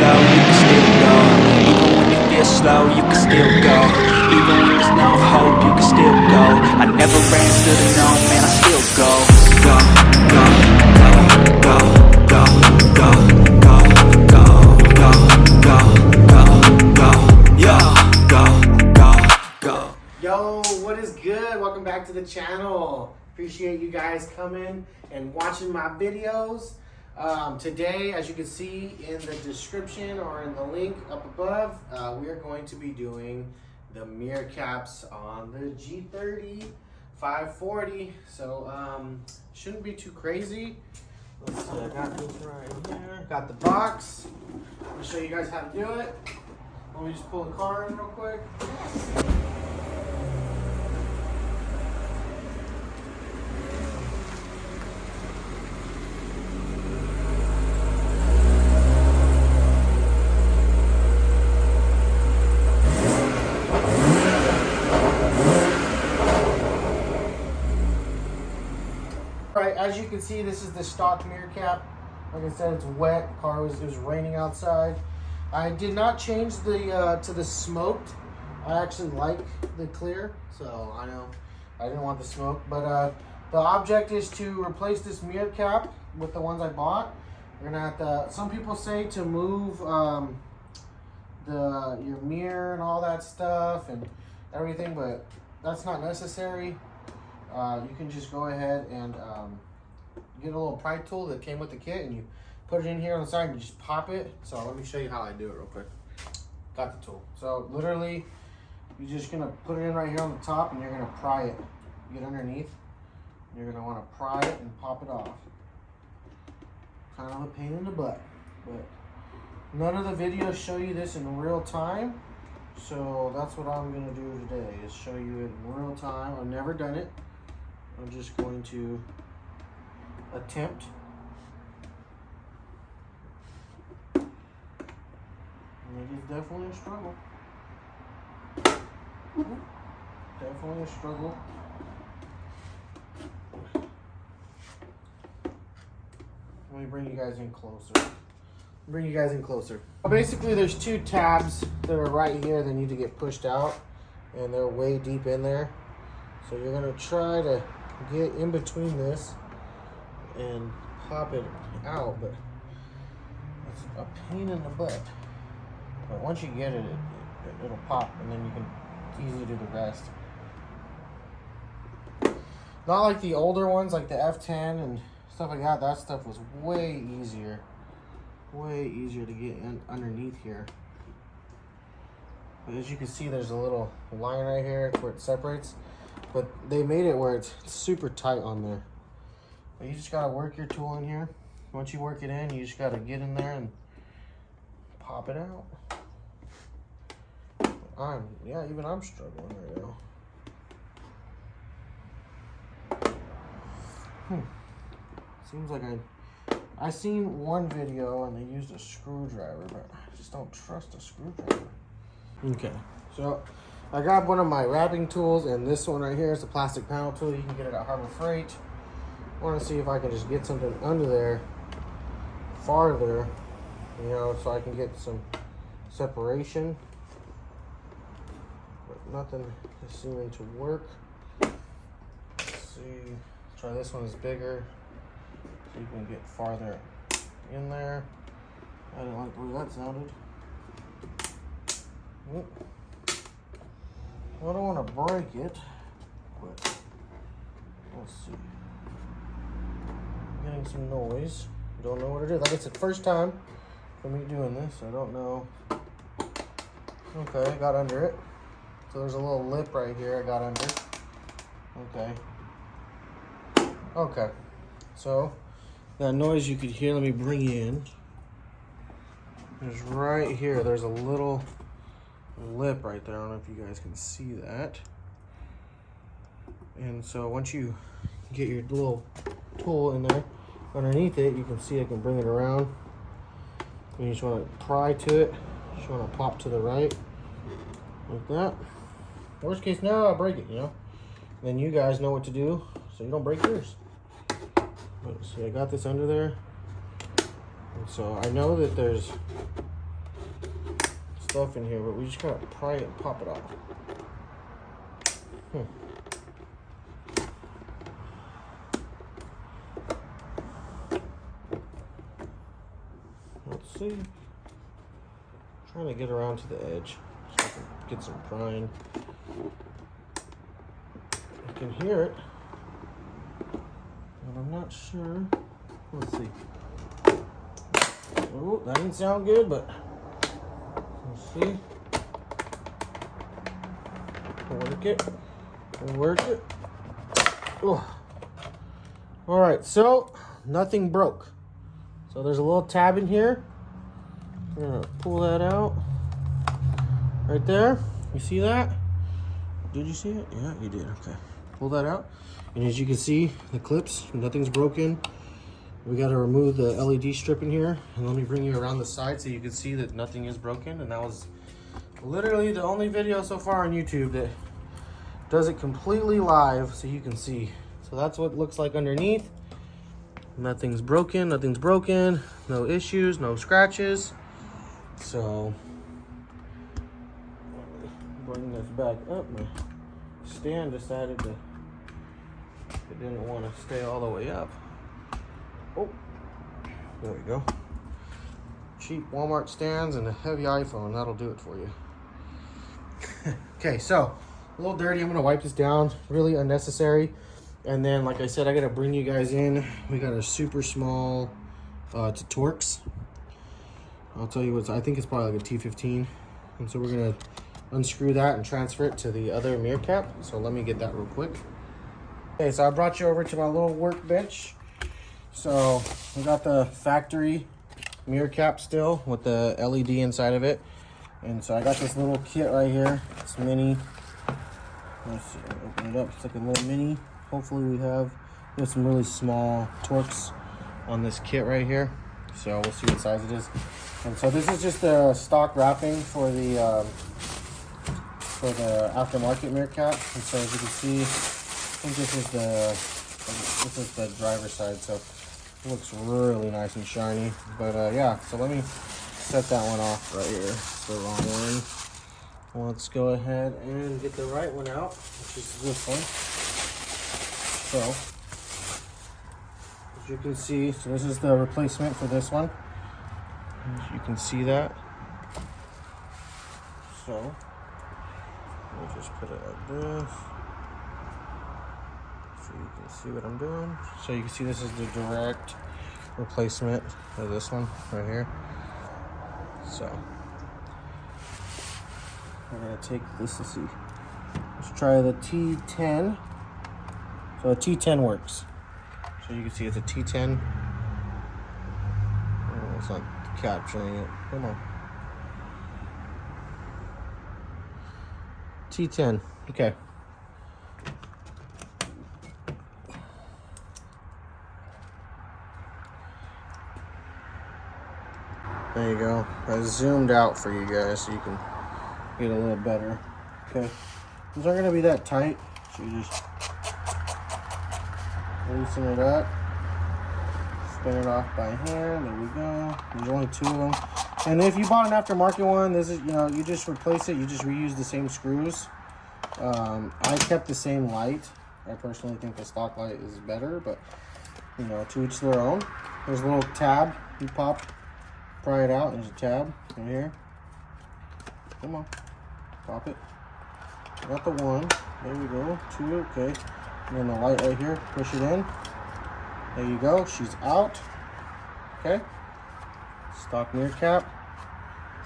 slow, you can still go. Even when you feel slow, you can still go. Even when there's no hope, you can still go. I never answer to no, man, I still go. Go, go, go, go, go, go, go, go, go, go, go, go, go, go, go. Yo, what is good? Welcome back to the channel. Appreciate you guys coming and watching my videos. Today, as you can see in the description or in the link up above, we are going to be doing the mirror caps on the G30 540. So shouldn't be too crazy. Let's see, I got this right here. Got the box. I'll show you guys how to do it. Let me just pull the car in real quick. Right, as you can see, this is the stock mirror cap. Like I said, it's wet. It was raining outside. I did not change the to the smoked. I actually like the clear, so I know I didn't want the smoke. But the object is to replace this mirror cap with the ones I bought. We're gonna have to. Some people say to move your mirror and all that stuff and everything, but that's not necessary. You can just go ahead and get a little pry tool that came with the kit, and you put it in here on the side and you just pop it. So let me show you how I do it real quick. Got the tool. So literally, you're just gonna put it in right here on the top, and you're gonna pry it. Get underneath. You're gonna want to pry it and pop it off. Kind of a pain in the butt, but none of the videos show you this in real time. So that's what I'm gonna do today, is show you it in real time. I've never done it. I'm just going to attempt. And it is definitely a struggle. Definitely a struggle. Let me bring you guys in closer. Basically, there's two tabs that are right here that need to get pushed out, and they're way deep in there. So you're gonna try to get in between this and pop it out, but it's a pain in the butt. But once you get it, it'll pop, and then you can easily do the rest. Not like the older ones, like the F10 and stuff like that. That stuff was way easier to get in underneath here. But as you can see, there's a little line right here where it separates, but they made it where it's super tight on there. But you just gotta work your tool in here. Once you work it in, you just gotta get in there and pop it out. Even I'm struggling right now. Seems like I seen one video and they used a screwdriver, but I just don't trust a screwdriver. Okay, so I grabbed one of my wrapping tools, and this one right here is a plastic panel tool. You can get it at Harbor Freight. I want to see if I can just get something under there farther, so I can get some separation. But nothing is seeming to work. Let's see. Try this one is bigger, so you can get farther in there. I didn't like the way that sounded. I don't want to break it, but let's see. I'm getting some noise. Don't know what it is. Like it's the first time for me doing this. I don't know. Okay, I got under it. So there's a little lip right here I got under. Okay. So that noise you could hear, let me bring you in. There's right here, there's a little lip right there. I don't know if you guys can see that. And so once you get your little tool in there underneath it, you can see I can bring it around. And you just want to pry to it. Just want to pop to the right like that. Worst case scenario, I'll break it, Then you guys know what to do so you don't break yours. But see, I got this under there. And so I know that there's stuff in here, but we just gotta pry it and pop it off. Let's see. Trying to get around to the edge so I can get some prying. I can hear it, but I'm not sure. Let's see. Oh, that didn't sound good, but let's see. Work it. Work it. Oh. All right, so nothing broke. So there's a little tab in here. I'm gonna pull that out. Right there. You see that? Did you see it? Yeah, you did. Okay. Pull that out. And as you can see, the clips, nothing's broken. We got to remove the LED strip in here. And let me bring you around the side so you can see that nothing is broken. And that was literally the only video so far on YouTube that does it completely live so you can see. So that's what it looks like underneath. Nothing's broken, nothing's broken. No issues, no scratches. So, bring this back up. My stand decided to, it didn't want to stay all the way up. Oh, there we go. Cheap Walmart stands and a heavy iPhone, that'll do it for you. Okay, so a little dirty. I'm gonna wipe this down. Really unnecessary. And then, like I said, I gotta bring you guys in. We got a super small to Torx. I'll tell you what, I think it's probably like a T15. And so we're gonna unscrew that and transfer it to the other mirror cap. So let me get that real quick. Okay, so I brought you over to my little workbench. So we got the factory mirror cap still with the LED inside of it. And so I got this little kit right here. It's mini. Let's see, open it up. It's like a little mini. Hopefully we have some really small Torx on this kit right here. So we'll see what size it is. And so this is just the stock wrapping for the aftermarket mirror cap. And so as you can see, I think this is the driver's side. So it looks really nice and shiny. But yeah, so let me set that one off right here. It's the wrong one. Let's go ahead and get the right one out, which is this one. So, as you can see, so this is the replacement for this one. As you can see that. So, we'll just put it like this. So you can see what I'm doing. So you can see this is the direct replacement of this one right here. So, I'm gonna take this to see. Let's try the T10. So a T10 works. So you can see it's a T10. Oh, it's not capturing it. Come on. T10. Okay. There you go. I zoomed out for you guys so you can get a little better. Okay. These aren't gonna be that tight. So you just loosen it up, spin it off by hand. There we go. There's only 2 of them. And if you bought an aftermarket one, this is, you just replace it. You just reuse the same screws. I kept the same light. I personally think the stock light is better, but to each their own. There's a little tab. You pop, pry it out. There's a tab right here. Come on, pop it. Got the 1. There we go. 2. Okay. And then the light right here, push it in. There you go, she's out. Okay. Stock mirror cap.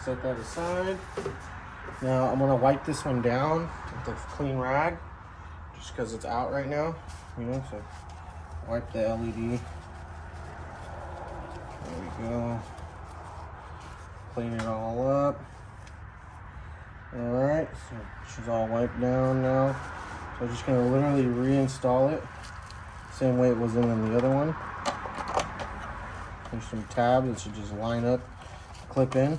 Set that aside. Now I'm gonna wipe this one down with a clean rag, just because it's out right now. So wipe the LED. There we go. Clean it all up. Alright, so she's all wiped down now. So I'm just going to literally reinstall it. Same way it was in the other one. There's some tabs that should just line up, clip in.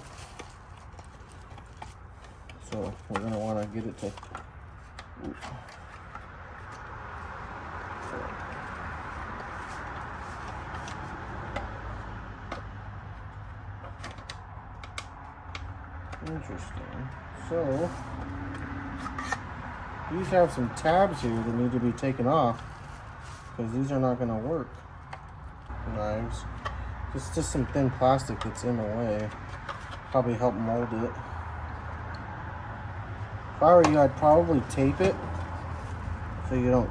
So we're going to want to get it to... Interesting. So, these have some tabs here that need to be taken off because these are not going to work. Knives. It's just some thin plastic that's in the way. Probably help mold it. If I were you, I'd probably tape it so you don't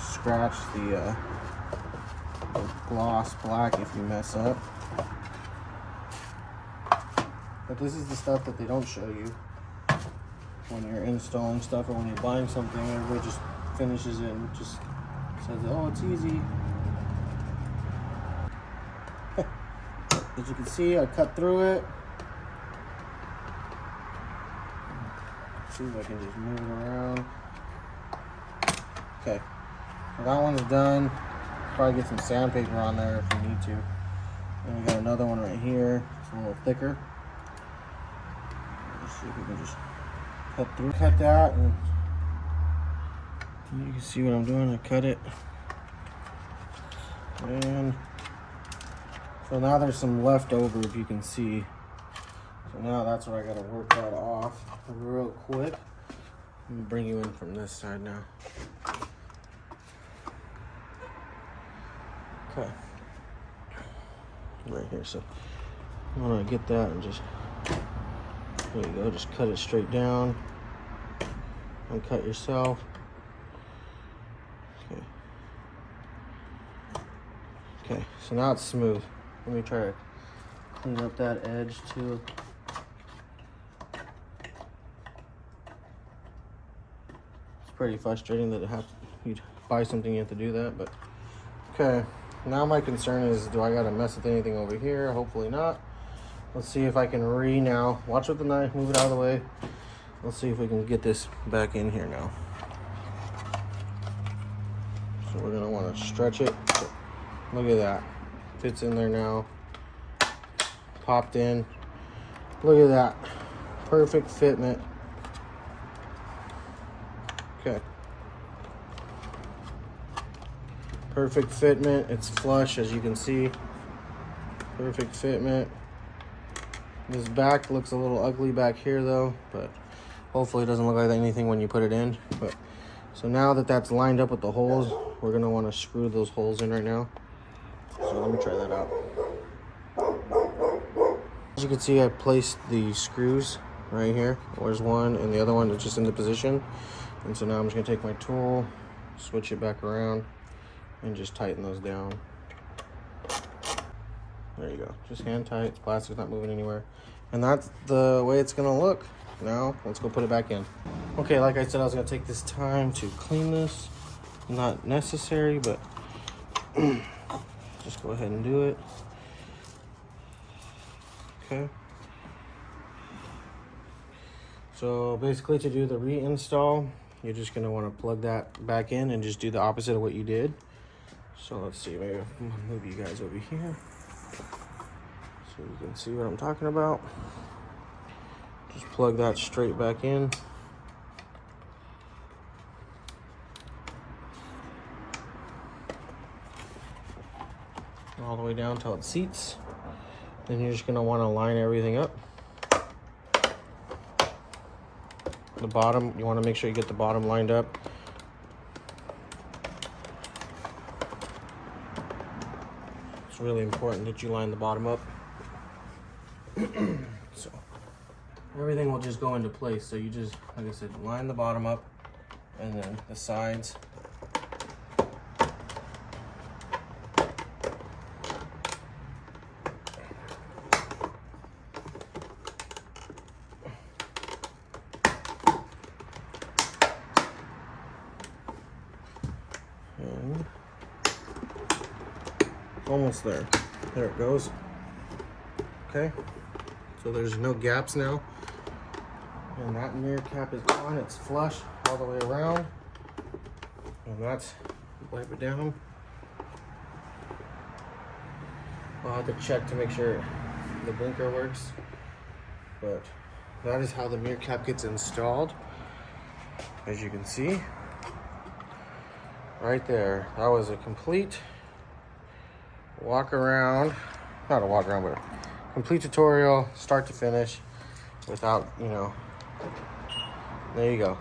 scratch the gloss black if you mess up. But this is the stuff that they don't show you when you're installing stuff or when you're buying something. Everybody just finishes it and just says, oh, it's easy. As you can see, I cut through it. See if I can just move it around. Okay, so that one's done. Probably get some sandpaper on there if you need to. And we got another one right here. It's a little thicker. Let's see if we can just cut that, and you can see what I'm doing. I cut it, and so now there's some left over, if you can see. So now that's what I got to work that off real quick. Let me bring you in from this side now. Okay, right here. So I'm gonna get that and just, there you go, just cut it straight down and cut yourself. Okay, so now it's smooth. Let me try to clean up that edge too. It's pretty frustrating that you'd buy something, you have to do that, but okay. Now my concern is, do I gotta mess with anything over here? Hopefully not. Let's see if I can now. Watch with the knife, move it out of the way. Let's see if we can get this back in here now. So we're gonna wanna stretch it. Look at that, fits in there now. Popped in, look at that, perfect fitment. Okay. Perfect fitment, it's flush as you can see. Perfect fitment. This back looks a little ugly back here though, but hopefully it doesn't look like anything when you put it in. But so now that that's lined up with the holes, we're gonna wanna screw those holes in right now. So let me try that out. As you can see, I placed the screws right here. There's one, and the other one is just in the position. And so now I'm just gonna take my tool, switch it back around, and just tighten those down. There you go, just hand tight, it's plastic's not moving anywhere. And that's the way it's gonna look. Now, let's go put it back in. Okay, like I said, I was gonna take this time to clean this. Not necessary, but just go ahead and do it. Okay. So basically, to do the reinstall, you're just gonna wanna plug that back in and just do the opposite of what you did. So let's see, maybe I'll move you guys over here so you can see what I'm talking about. Just plug that straight back in. All the way down till it seats. Then you're just gonna wanna line everything up. The bottom, you wanna make sure you get the bottom lined up. It's really important that you line the bottom up. So everything will just go into place. So you just, like I said, line the bottom up and then the sides. And almost there. There it goes. Okay. So there's no gaps now. And that mirror cap is on. It's flush all the way around. And that's, wipe it down. I'll have to check to make sure the blinker works. But that is how the mirror cap gets installed. As you can see. Right there. That was a complete walk around. Not a walk around, but a complete tutorial, start to finish. without, you know, there you go.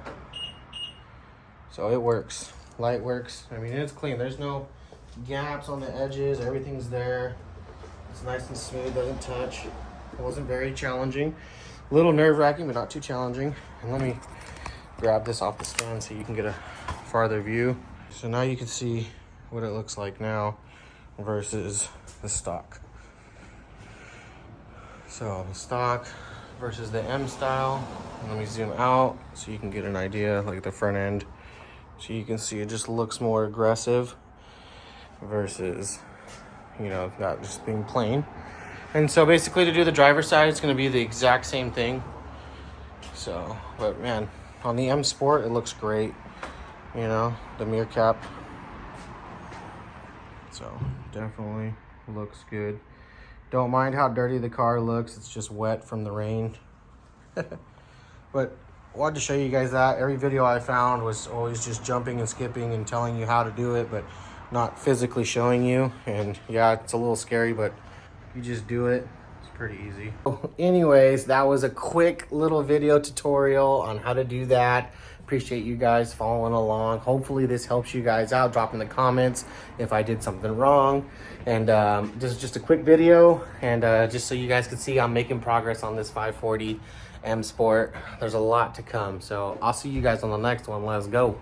So it works. Light works. I mean, it's clean. There's no gaps on the edges. Everything's there. It's nice and smooth, doesn't touch. It wasn't very challenging. A little nerve-wracking, but not too challenging. And let me grab this off the stand so you can get a farther view. So now you can see what it looks like now versus the stock. So the stock versus the M style. Let me zoom out so you can get an idea, like the front end. So you can see it just looks more aggressive versus, you know, that just being plain. And so basically to do the driver's side, it's gonna be the exact same thing. So, but man, on the M Sport, it looks great. You know, the mirror cap. So definitely looks good. Don't mind how dirty the car looks. It's just wet from the rain. But I wanted to show you guys that. Every video I found was always just jumping and skipping and telling you how to do it, but not physically showing you. And yeah, it's a little scary, but you just do it. It's pretty easy. Anyways, that was a quick little video tutorial on how to do that. Appreciate you guys following along. Hopefully this helps you guys out. Drop in the comments if I did something wrong. And this is just a quick video, and just so you guys can see I'm making progress on this 540 M Sport. There's a lot to come, so I'll see you guys on the next one. Let's go.